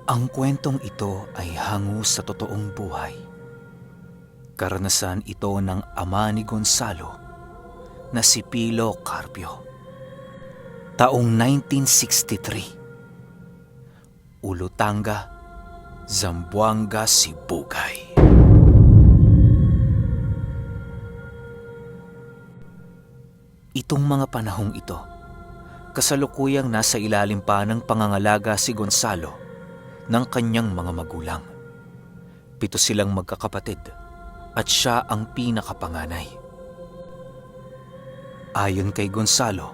Ang kwentong ito ay hango sa totoong buhay. Karanasan ito ng ama ni Gonzalo na si Pilo Carpio. Taong 1963, Ulutanga, Zamboanga, Sibugay. Itong mga panahong ito, kasalukuyang nasa ilalim pa ng pangangalaga si Gonzalo ng kanyang mga magulang. 7 silang magkakapatid at siya ang pinakapanganay. Ayon kay Gonzalo,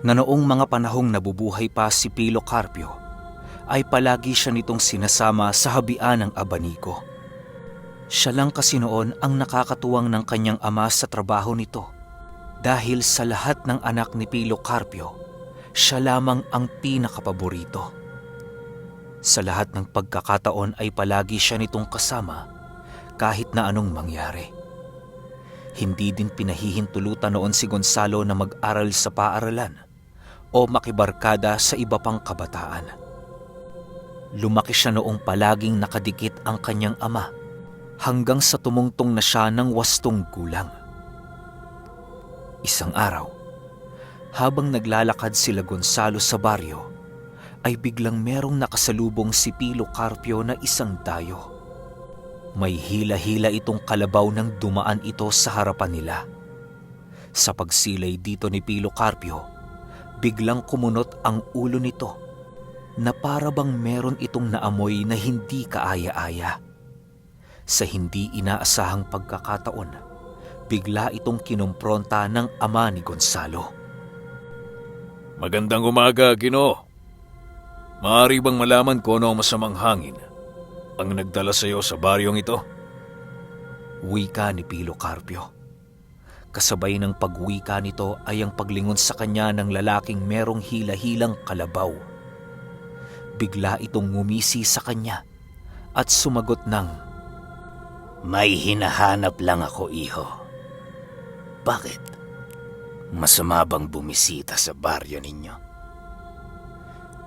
na noong mga panahong nabubuhay pa si Pilo Carpio, ay palagi siya nitong sinasama sa habian ng abaniko. Siya lang kasi noon ang nakakatuwang ng kanyang ama sa trabaho nito dahil sa lahat ng anak ni Pilo Carpio, siya lamang ang pinakapaborito. Sa lahat ng pagkakataon ay palagi siya nitong kasama kahit na anong mangyari. Hindi din pinahihintulutan noon si Gonzalo na mag-aral sa paaralan o makibarkada sa iba pang kabataan. Lumaki siya noong palaging nakadikit ang kanyang ama hanggang sa tumungtong na siya ng 8 gulang. Isang araw, habang naglalakad sila Gonzalo sa baryo, ay biglang merong nakasalubong si Pilo Carpio na isang dayo. May hila-hila itong kalabaw nang dumaan ito sa harapan nila. Sa pagsilay dito ni Pilo Carpio, biglang kumunot ang ulo nito na para bang meron itong naamoy na hindi kaaya-aya. Sa hindi inaasahang pagkakataon, bigla itong kinumpronta ng ama ni Gonzalo. Magandang umaga, Ginoo. Maaari bang malaman ko ano ang masamang hangin ang nagdala sa iyo sa baryong ito? Wika ni Pilo Carpio. Kasabay ng pagwika nito ay ang paglingon sa kanya ng lalaking merong hila-hilang kalabaw. Bigla itong ngumisi sa kanya at sumagot ng, "May hinahanap lang ako, iho. Bakit? Masama bang bumisita sa baryo ninyo?"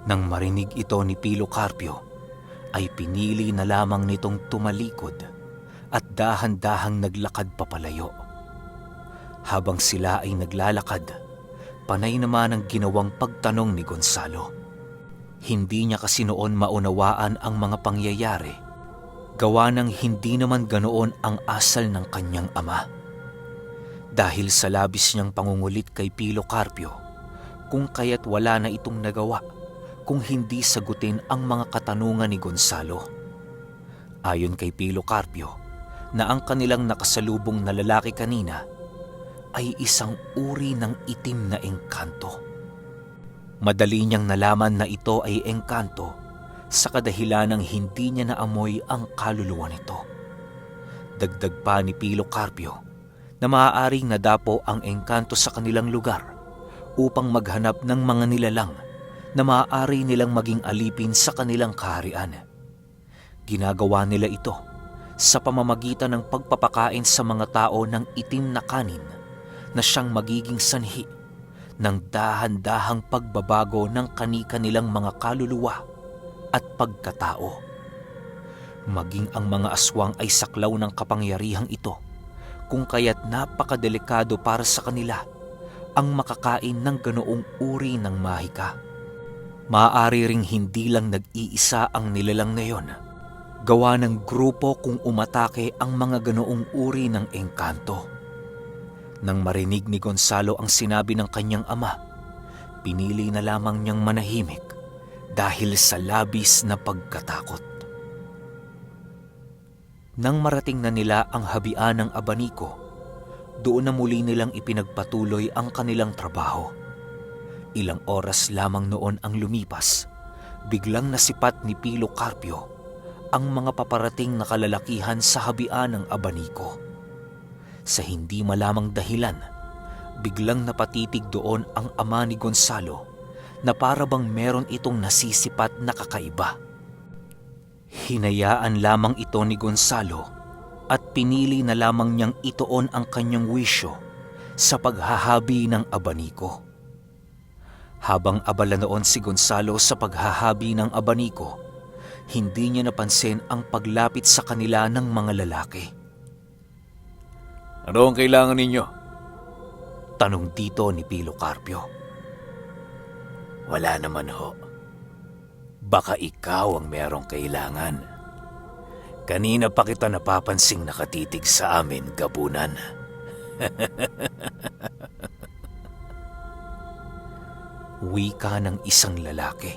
Nang marinig ito ni Pilo Carpio, ay pinili na lamang nitong tumalikod at dahan-dahang naglakad papalayo. Habang sila ay naglalakad, panay naman ang ginawang pagtanong ni Gonzalo. Hindi niya kasi noon maunawaan ang mga pangyayari, gawa ng hindi naman ganoon ang asal ng kanyang ama. Dahil sa labis niyang pangungulit kay Pilo Carpio, kung kaya't wala na itong nagawa kung hindi sagutin ang mga katanungan ni Gonzalo. Ayon kay Pilo Carpio, na ang kanilang nakasalubong na lalaki kanina ay isang uri ng itim na engkanto. Madali niyang nalaman na ito ay engkanto sa kadahilan ng hindi niya naamoy ang kaluluwa nito. Dagdag pa ni Pilo Carpio na maaaring nadapo ang engkanto sa kanilang lugar upang maghanap ng mga nilalang na maaari nilang maging alipin sa kanilang kaharian. Ginagawa nila ito sa pamamagitan ng pagpapakain sa mga tao ng itim na kanin na siyang magiging sanhi ng dahan-dahang pagbabago ng kani-kanilang mga kaluluwa at pagkatao. Maging ang mga aswang ay saklaw ng kapangyarihang ito, kung kaya't napakadelikado para sa kanila ang makakain ng ganoong uri ng mahika. Maaari ring hindi lang nag-iisa ang nilalang na yon. Gawa ng grupo kung umatake ang mga ganoong uri ng engkanto. Nang marinig ni Gonzalo ang sinabi ng kanyang ama, pinili na lamang niyang manahimik dahil sa labis na pagkatakot. Nang marating na nila ang habian ng abaniko, doon na muli nilang ipinagpatuloy ang kanilang trabaho. Ilang oras lamang noon ang lumipas, biglang nasipat ni Pilo Carpio ang mga paparating na kalalakihan sa habian ng abaniko. Sa hindi malamang dahilan, biglang napatitig doon ang ama ni Gonzalo na para bang meron itong nasisipat na kakaiba. Hinayaan lamang ito ni Gonzalo at pinili na lamang niyang ituon ang kanyang wisyo sa paghahabi ng abaniko. Habang abala noon si Gonzalo sa paghahabi ng abaniko, Hindi niya napansin ang paglapit sa kanila ng mga lalaki. Ano ang kailangan ninyo? Tanong dito ni Pilo Carpio. Wala naman ho. Baka ikaw ang merong kailangan. Kanina pa kita napapansing nakatitig sa amin, gabunan. Wika ng isang lalaki.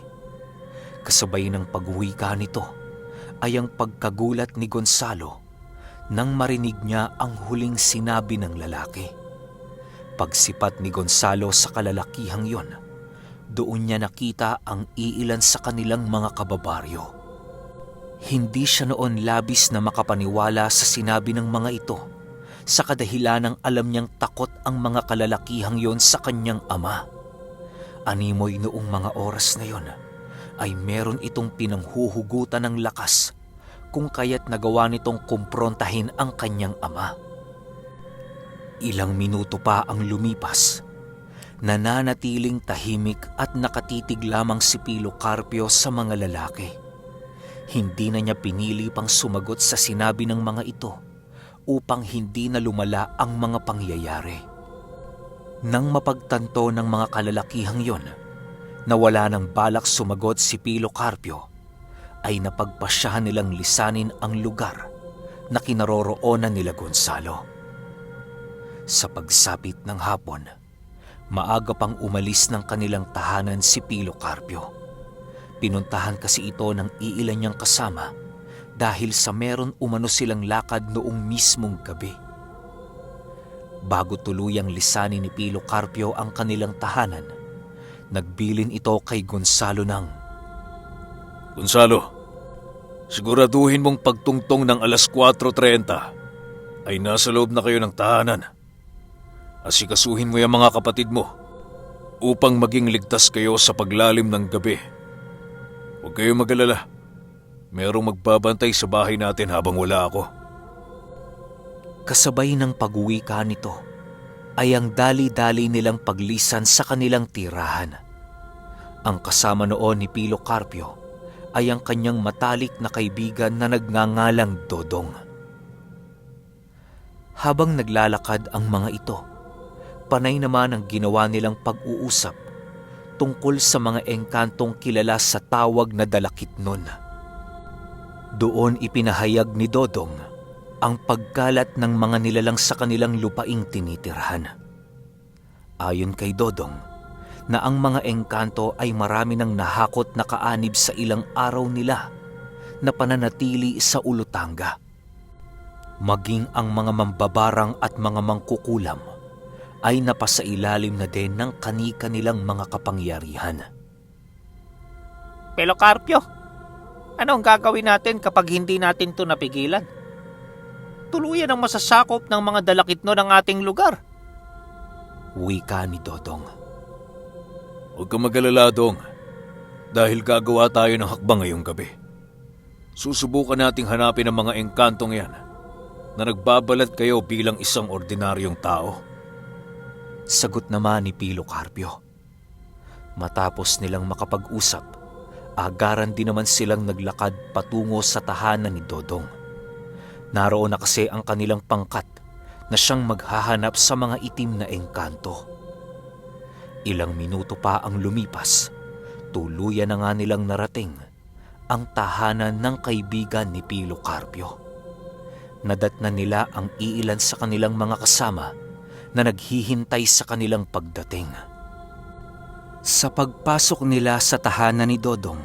Kasabay ng pagwika nito ay ang pagkagulat ni Gonzalo nang marinig niya ang huling sinabi ng lalaki. Pagsipat ni Gonzalo sa kalalakihang yon, doon niya nakita ang iilan sa kanilang mga kababaryo. Hindi siya noon labis na makapaniwala sa sinabi ng mga ito sa kadahilanang alam niyang takot ang mga kalalakihang yon sa kanyang ama. Animoy noong mga oras na yon ay meron itong pinanghuhugutan ng lakas kung kaya't nagawa nitong kumprontahin ang kanyang ama. Ilang minuto pa ang lumipas. Nananatiling tahimik at nakatitig lamang si Pilo Carpio sa mga lalaki. Hindi na niya pinili pang sumagot sa sinabi ng mga ito upang hindi na lumala ang mga pangyayari. Nang mapagtanto ng mga kalalakihang yon na wala nang balak sumagot si Pilo Carpio, ay napagpasyahan nilang lisanin ang lugar na kinaroroonan nila Gonzalo. Sa pagsapit ng hapon, maaga pang umalis ng kanilang tahanan si Pilo Carpio. Pinuntahan kasi ito ng iilan niyang kasama dahil sa meron umano silang lakad noong mismong gabi. Bago tuluyang lisanin ni Pilo Carpio ang kanilang tahanan, nagbilin ito kay Gonzalo ng, Gonzalo, siguraduhin mong pagtungtong ng alas 4:30 ay nasa loob na kayo ng tahanan. Asikasuhin mo yung mga kapatid mo upang maging ligtas kayo sa paglalim ng gabi. Huwag kayong mag-alala. Merong magbabantay sa bahay natin habang wala ako. kasabay ng pag-uwika nito, ay ang dali-dali nilang paglisan sa kanilang tirahan. Ang kasama noon ni Pilo Carpio ay ang kanyang matalik na kaibigan na nagngangalang Dodong. Habang naglalakad ang mga ito, panay naman ang ginawa nilang pag-uusap tungkol sa mga engkantong kilala sa tawag na Dalakitnon. Doon ipinahayag ni Dodong ang pagkalat ng mga nilalang sa kanilang lupaing tinitirhan. Ayon kay Dodong, na ang mga engkanto ay marami ng nahakot na kaanib sa ilang araw nila na pananatili sa Ulutanga. Maging ang mga mambabarang at mga mangkukulam ay napasailalim na din ng kani-kanilang mga kapangyarihan. Pilo Carpio, ano ang gagawin natin kapag hindi natin ito napigilan? Tuluyan ang masasakop ng mga Dalakitnon ng ating lugar. Wika ni Dodong. Huwag kang mag-alala, Dong, dahil gagawa tayo ng hakbang ngayong gabi. Susubukan nating hanapin ang mga engkantong yan na nagbabalat kayo bilang isang ordinaryong tao. Sagot naman ni Pilo Carpio. Matapos nilang makapag-usap, agaran din naman silang naglakad patungo sa tahanan ni Dodong. Naroon na kasi ang kanilang pangkat na siyang maghahanap sa mga itim na engkanto. Ilang minuto pa ang lumipas, tuluyan na nga nilang narating ang tahanan ng kaibigan ni Pilo Carpio. Nadatnan nila ang iilan sa kanilang mga kasama na naghihintay sa kanilang pagdating. Sa pagpasok nila sa tahanan ni Dodong,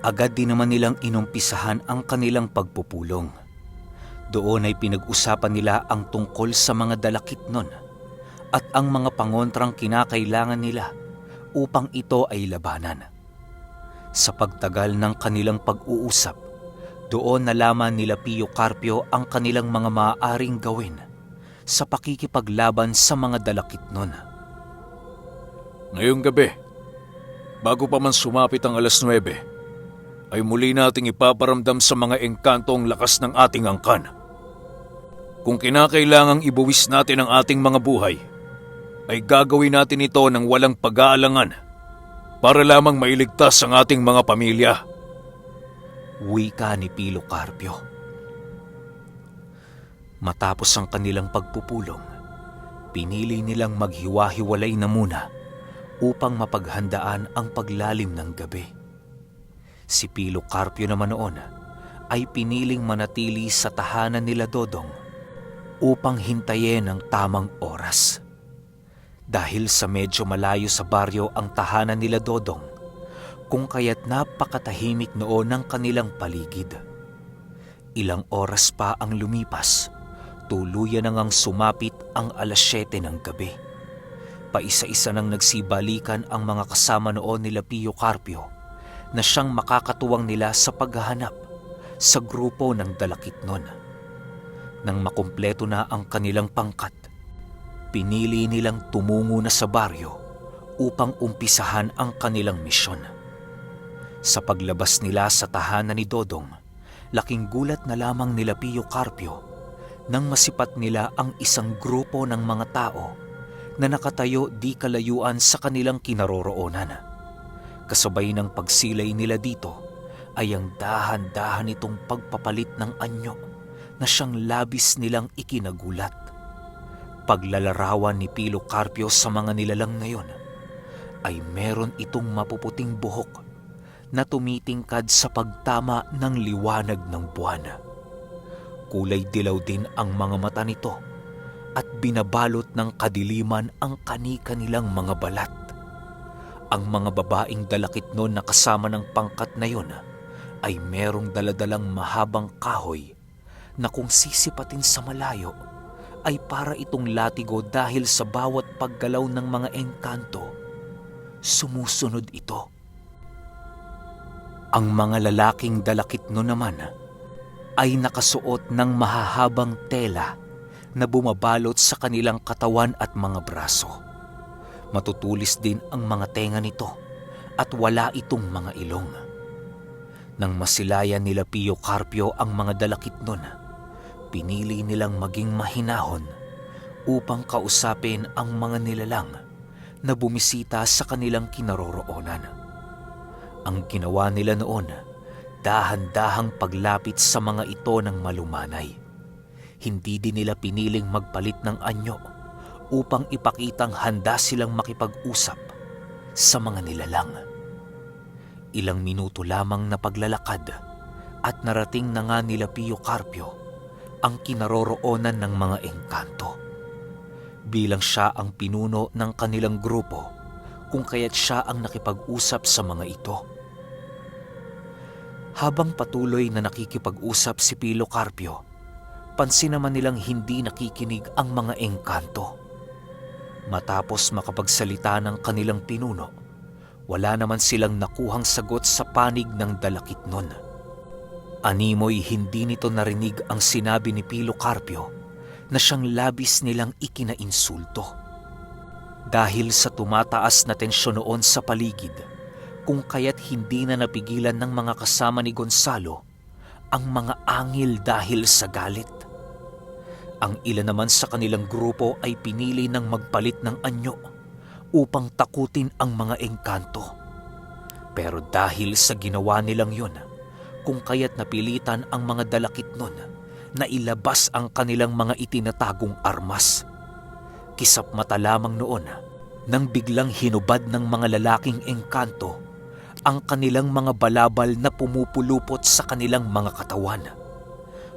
agad din naman nilang inumpisahan ang kanilang pagpupulong. Doon ay pinag-usapan nila ang tungkol sa mga Dalakitnon at ang mga pangontrang kinakailangan nila upang ito ay labanan. Sa pagtagal ng kanilang pag-uusap, doon nalaman nila Pio Carpio ang kanilang mga maaaring gawin sa pakikipaglaban sa mga Dalakitnon. Ngayong gabi, bago pa man sumapit ang alas 9, ay muli nating ipaparamdam sa mga engkanto ang lakas ng ating angkan. Kung kinakailangang ibuwis natin ang ating mga buhay, ay gagawin natin ito ng walang pag-aalangan para lamang mailigtas ang ating mga pamilya. Wika ni Pilo Carpio. Matapos ang kanilang pagpupulong, pinili nilang maghiwa-hiwalay na muna upang mapaghandaan ang paglalim ng gabi. Si Pilo Carpio naman noon ay piniling manatili sa tahanan nila Dodong upang hintayin ang tamang oras. Dahil sa medyo malayo sa baryo ang tahanan nila Dodong, kung kaya't napakatahimik noon ng kanilang paligid. Ilang oras pa ang lumipas, tuluyan na ngang sumapit ang 7:00 ng gabi. Paisa-isa nang nagsibalikan ang mga kasama noon nila Pio Carpio na siyang makakatuwang nila sa paghahanap sa grupo ng Dalakitnon. Nang makumpleto na ang kanilang pangkat, pinili nilang tumungo na sa baryo upang umpisahan ang kanilang misyon. Sa paglabas nila sa tahanan ni Dodong, laking gulat na lamang nila Pio Carpio nang masipat nila ang isang grupo ng mga tao na nakatayo di kalayuan sa kanilang kinaroroonan. Kasabay ng pagsilay nila dito ay ang dahan-dahan itong pagpapalit ng anyo na siyang labis nilang ikinagulat. Paglalarawan ni Pilo Carpio sa mga nilalang na yon ay meron itong mapuputing buhok na tumitingkad sa pagtama ng liwanag ng buwan. Kulay dilaw din ang mga mata nito at binabalot ng kadiliman ang kani-kanilang mga balat. Ang mga babaeng Dalakitnon na kasama ng pangkat na yon ay merong daladalang mahabang kahoy na kung sisipatin sa malayo ay para itong latigo dahil sa bawat paggalaw ng mga engkanto, sumusunod ito. Ang mga lalaking Dalakitnon naman ay nakasuot ng mahahabang tela na bumabalot sa kanilang katawan at mga braso. Matutulis din ang mga tenga nito at wala itong mga ilong. Nang masilayan nila Pio Carpio ang mga Dalakitnon, pinili nilang maging mahinahon upang kausapin ang mga nilalang na bumisita sa kanilang kinaroroonan. Ang ginawa nila noon, dahan-dahang paglapit sa mga ito ng malumanay. Hindi din nila piniling magpalit ng anyo upang ipakitang handa silang makipag-usap sa mga nilalang. Ilang minuto lamang na paglalakad at narating na nga nila Pio Carpio ang kinaroroonan ng mga engkanto. Bilang siya ang pinuno ng kanilang grupo, kung kaya't siya ang nakipag-usap sa mga ito. Habang patuloy na nakikipag-usap si Pilo Carpio, pansin naman nilang hindi nakikinig ang mga engkanto. Matapos makapagsalita ng kanilang pinuno, wala naman silang nakuhang sagot sa panig ng Dalakitnon. Animoy hindi nito narinig ang sinabi ni Pilo Carpio na siyang labis nilang ikinainsulto. Dahil sa tumataas na tensyon noon sa paligid, kung kaya't hindi na napigilan ng mga kasama ni Gonzalo ang mga angil dahil sa galit. Ang ilan naman sa kanilang grupo ay pinili ng magpalit ng anyo upang takutin ang mga engkanto. Pero dahil sa ginawa nilang yun, kung kaya't napilitan ang mga Dalakitnon na ilabas ang kanilang mga itinatagong armas. Kisap mata lamang noon nang biglang hinubad ng mga lalaking engkanto ang kanilang mga balabal na pumupulupot sa kanilang mga katawan.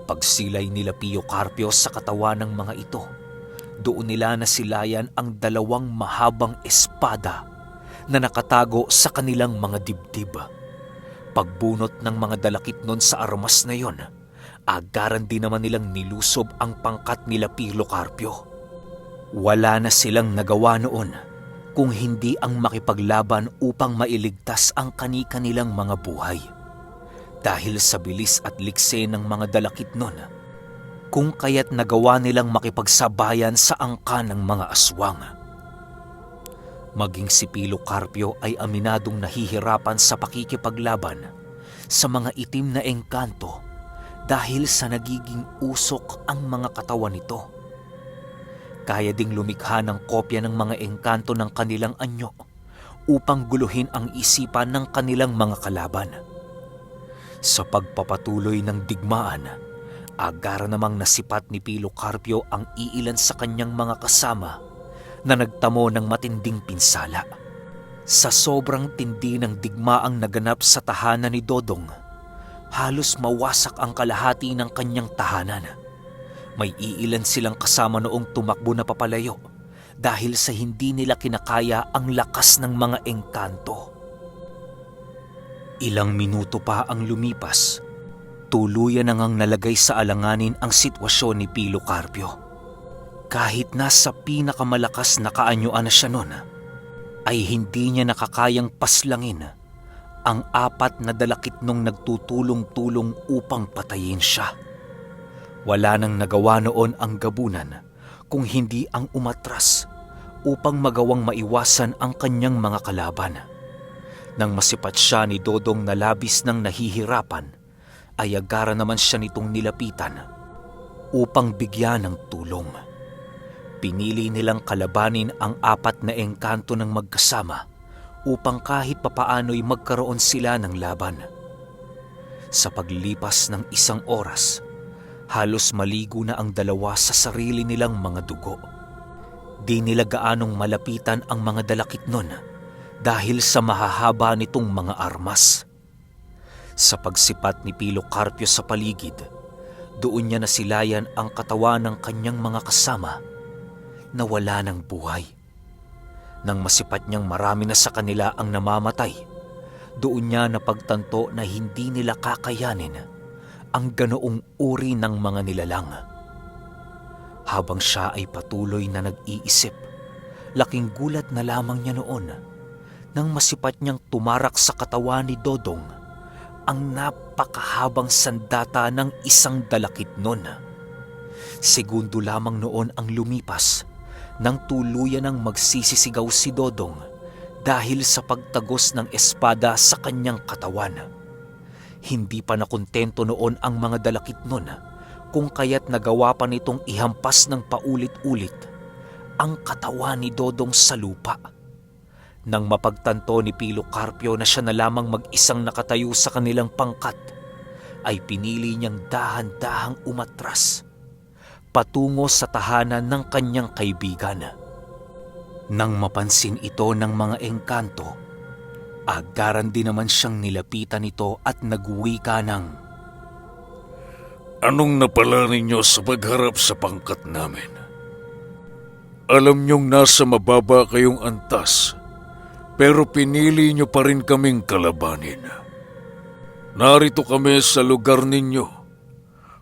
Pagsilay nila Pio Carpio sa katawan ng mga ito, doon nila nasilayan ang 2 mahabang espada na nakatago sa kanilang mga dibdib. Pagbunot ng mga Dalakitnon sa armas na yon, agaran din naman nilang nilusob ang pangkat nila Pilo Carpio. Wala na silang nagawa noon kung hindi ang makipaglaban upang mailigtas ang kani-kanilang mga buhay. Dahil sa bilis at likse ng mga Dalakitnon, kung kaya't nagawa nilang makipagsabayan sa angkan ng mga aswang. Maging si Pilo Carpio ay aminadong nahihirapan sa pakikipaglaban sa mga itim na engkanto dahil sa nagiging usok ang mga katawan nito. Kaya ding lumikha ng kopya ng mga engkanto ng kanilang anyo upang guluhin ang isipan ng kanilang mga kalaban. Sa pagpapatuloy ng digmaan, agara namang nasipat ni Pilo Carpio ang iilan sa kanyang mga kasama na nagtamo ng matinding pinsala. Sa sobrang tindi ng digmaang naganap sa tahanan ni Dodong, halos mawasak ang kalahati ng kanyang tahanan. May iilan silang kasama noong tumakbo na papalayo dahil sa hindi nila kinakaya ang lakas ng mga engkanto. Ilang minuto pa ang lumipas, tuluyan na ngang nalagay sa alanganin ang sitwasyon ni Pilo Carpio. Kahit nasa pinakamalakas na kaanyuan na siya noon, ay hindi niya nakakayang paslangin ang 4 na dalakitnong nagtutulong-tulong upang patayin siya. Wala nang nagawa noon ang gabunan kung hindi ang umatras upang magawang maiwasan ang kanyang mga kalaban. Nang masipat siya ni Dodong na labis ng nahihirapan, ay agara naman siya nitong nilapitan upang bigyan ng tulong. Pinili nilang kalabanin ang 4 na engkanto ng magkasama upang kahit papaano'y magkaroon sila ng laban. Sa paglipas ng 1 oras, halos maligo na ang dalawa sa sarili nilang mga dugo. Di nila gaanong malapitan ang mga dalakit nun dahil sa mahahaba nitong mga armas. Sa pagsipat ni Pilo Carpio sa paligid, doon niya nasilayan ang katawan ng kanyang mga kasama na wala ng buhay. Nang masipat niyang marami na sa kanila ang namamatay, doon niya napagtanto na hindi nila kakayanin ang ganoong uri ng mga nilalang. Habang siya ay patuloy na nag-iisip, laking gulat na lamang niya noon nang masipat niyang tumarak sa katawan ni Dodong ang napakahabang sandata ng 1 dalakit nun. Segundo lamang noon ang lumipas nang tuluyan ng magsisisigaw si Dodong dahil sa pagtagos ng espada sa kanyang katawan. Hindi pa nakontento noon ang mga dalakit nun kung kaya't nagawa pa nitong ihampas ng paulit-ulit ang katawan ni Dodong sa lupa. Nang mapagtanto ni Pilo Carpio na siya na lamang mag-isang nakatayo sa kanilang pangkat, ay pinili niyang dahan-dahang umatras patungo sa tahanan ng kanyang kaibigan. Nang mapansin ito ng mga engkanto, agaran din naman siyang nilapitan ito at nagwika ng, Anong napala ninyo sa pagharap sa pangkat namin? Alam niyong nasa mababa kayong antas, pero pinili niyo pa rin kaming kalabanin. Narito kami sa lugar ninyo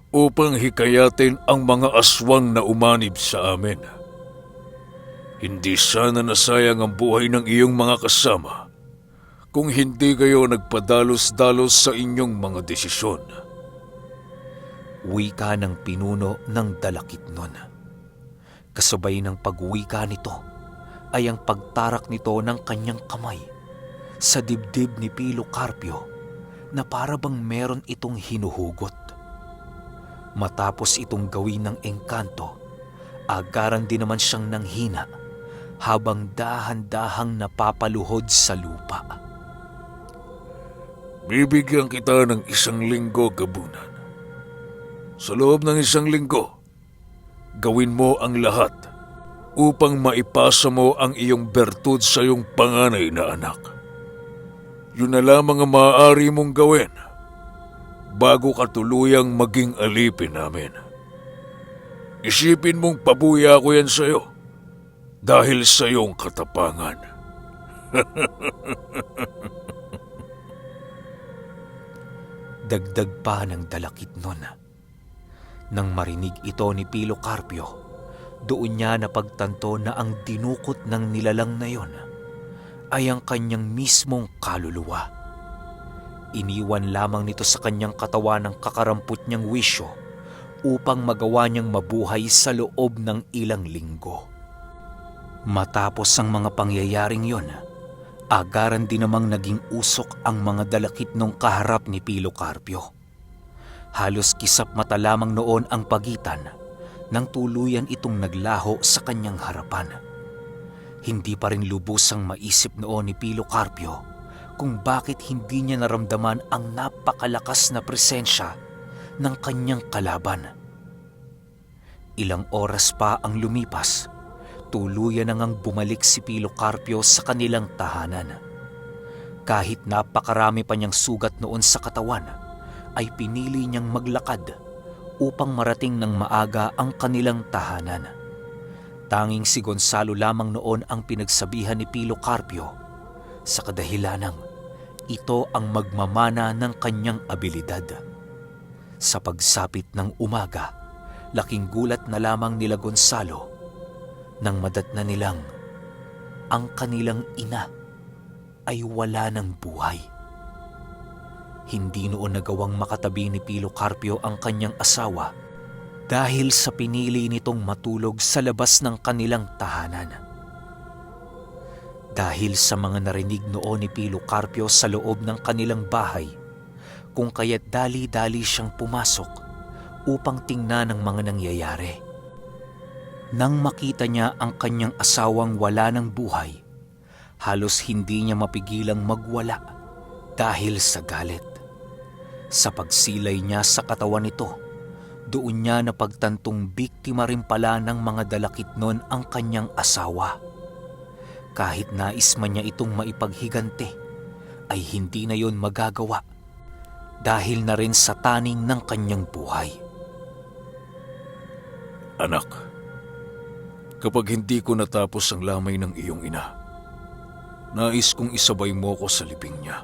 upang hikayatin ang mga aswang na umanib sa amin. Hindi sana nasayang ang buhay ng iyong mga kasama kung hindi kayo nagpadalos-dalos sa inyong mga desisyon. wika ng pinuno ng dalakit nun. Kasabay ng pagwika nito ay ang pagtarak nito ng kanyang kamay sa dibdib ni Pilo Carpio na para bang meron itong hinuhugot. Matapos itong gawin ng engkanto, agaran din naman siyang nanghina habang dahan-dahang napapaluhod sa lupa. Bibigyan kita ng 1 linggo gabunan. Sa loob ng 1 linggo, gawin mo ang lahat upang maipasa mo ang iyong bertud sa iyong panganay na anak. Yun na lamang ang maaari mong gawin bago ka tuluyang maging alipin namin. Isipin mong pabuya ko yan sa iyo dahil sa iyong katapangan. Dagdag pa ng dalakit nun. Nang marinig ito ni Pilo Carpio, doon niya napagtanto na ang dinukot ng nilalang na yon ay ang kanyang mismong kaluluwa. Iniwan lamang nito sa kanyang katawan ng kakarampot niyang wisyo upang magawa niyang mabuhay sa loob ng ilang linggo. Matapos ang mga pangyayaring yon, agaran din namang naging usok ang mga dalakit nung kaharap ni Pilo Carpio. Halos kisap mata lamang noon ang pagitan nang tuluyan itong naglaho sa kanyang harapan. Hindi pa rin lubusang maisip noon ni Pilo Carpio kung bakit hindi niya naramdaman ang napakalakas na presensya ng kanyang kalaban. Ilang oras pa ang lumipas, tuluyan na ngang bumalik si Pilo Carpio sa kanilang tahanan. Kahit napakarami pa niyang sugat noon sa katawan, ay pinili niyang maglakad upang marating ng maaga ang kanilang tahanan. Tanging si Gonzalo lamang noon ang pinagsabihan ni Pilo Carpio sa kadahilanang ito ang magmamana ng kanyang abilidad. Sa pagsapit ng umaga, laking gulat na lamang nila Gonzalo nang madatna nilang ang kanilang ina ay wala ng buhay. Hindi noon nagawang makatabi ni Pilo Carpio ang kanyang asawa dahil sa pinili nitong matulog sa labas ng kanilang tahanan. Dahil sa mga narinig noon ni Pilo Carpio sa loob ng kanilang bahay, kung kaya't dali-dali siyang pumasok upang tingnan ang mga nangyayari. Nang makita niya ang kanyang asawang wala ng buhay, halos hindi niya mapigilang magwala dahil sa galit. Sa pagsilay niya sa katawan nito, doon niya napagtantong biktima rin pala ng mga dalakit nun ang kanyang asawa. Kahit nais man niya itong maipaghiganti, ay hindi na yon magagawa dahil na rin sa taning ng kanyang buhay. Anak, kapag hindi ko natapos ang lamay ng iyong ina, nais kong isabay mo ko sa libing niya.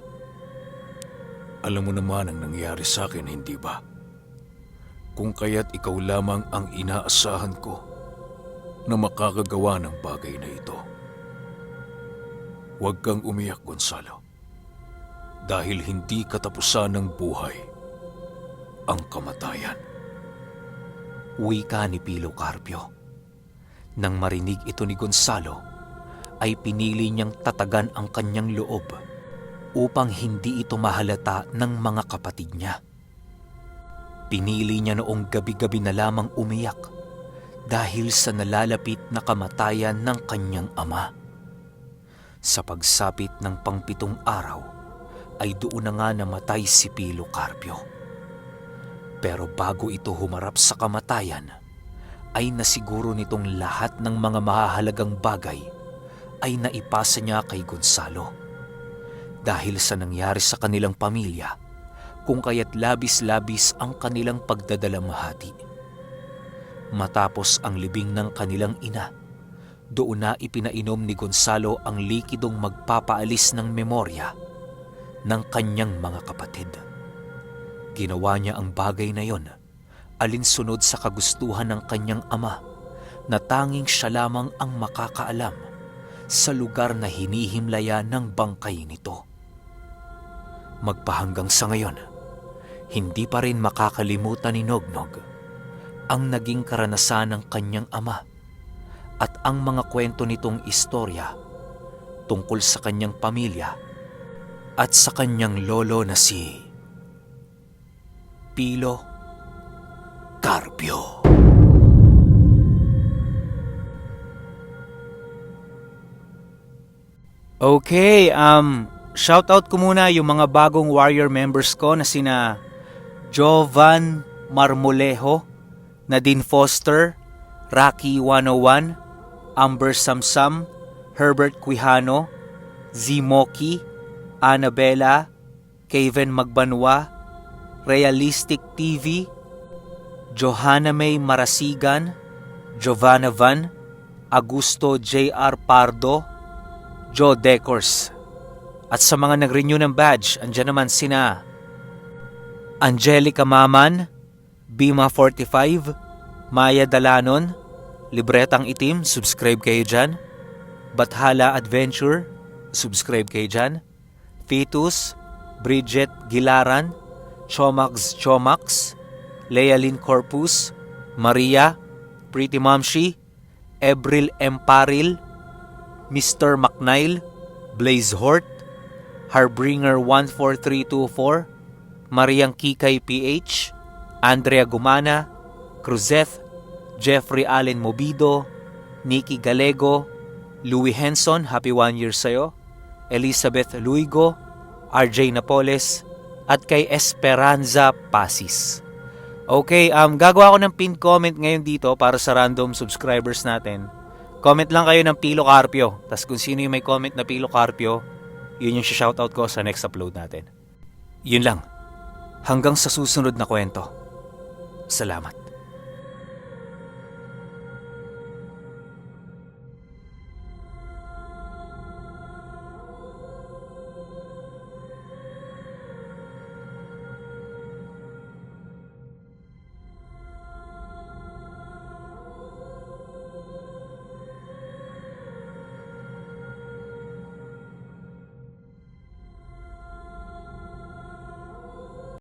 Alam mo naman ang nangyari sa akin, hindi ba? Kung kaya't ikaw lamang ang inaasahan ko na makakagawa ng bagay na ito. Huwag kang umiyak, Gonzalo, dahil hindi katapusan ng buhay ang kamatayan. Wika ni Pilo Carpio. Nang marinig ito ni Gonzalo, ay pinili niyang tatagan ang kanyang loob upang hindi ito mahalata ng mga kapatid niya. Pinili niya noong gabi-gabi na lamang umiyak dahil sa nalalapit na kamatayan ng kanyang ama. Sa pagsapit ng pangpitong araw, ay doon na nga namatay si Pilo Carpio. Pero bago ito humarap sa kamatayan, ay nasiguro nitong lahat ng mga mahahalagang bagay ay naipasa niya kay Gonzalo. Dahil sa nangyari sa kanilang pamilya, kung kaya't labis-labis ang kanilang pagdadalamhati. Matapos ang libing ng kanilang ina, doon na ipinainom ni Gonzalo ang likidong magpapaalis ng memorya ng kanyang mga kapatid. Ginawa niya ang bagay na yon alinsunod sa kagustuhan ng kanyang ama na tanging siya lamang ang makakaalam sa lugar na hinihimlaya ng bangkay nito. Magpahanggang sa ngayon, hindi pa rin makakalimutan ni Nognog ang naging karanasan ng kanyang ama at ang mga kwento nitong istorya tungkol sa kanyang pamilya at sa kanyang lolo na si Pilo Carpio. Okay, shoutout ko muna yung mga bagong warrior members ko na sina Jovan Marmolejo, Nadine Foster, Rocky 101, Amber Samsam, Herbert Quijano, Zimoki, Annabella, Kevin Magbanwa, Realistic TV, Johanna May Marasigan, Giovanna Van, Augusto J.R. Pardo, Joe Decors. At sa mga nag-renew ng badge, andyan naman sina Angelica Maman, Bima 45, Maya Dalanon, Libretang Itim, subscribe kayo dyan. Bathala Adventure, subscribe kayo dyan. Fetus, Bridget Gilaran, Chomax, Lealyn Corpus, Maria, Pretty Momshi, Ebril Emparil, Mr. McNeil, Blaze Hort, Harbringer 14324, Mariang Kikay PH, Andrea Gumana, Cruzeth, Jeffrey Allen Mobido, Nikki Galego, Louis Henson, happy 1 year sa'yo, Elizabeth Luigo, RJ Napoles, at kay Esperanza Pasis. Okay, gagawa ko ng pinned comment ngayon dito para sa random subscribers natin. Comment lang kayo ng Pilo Carpio. Tapos kung sino yung may comment na Pilo Carpio, yun yung shoutout ko sa next upload natin. Yun lang. Hanggang sa susunod na kwento. Salamat.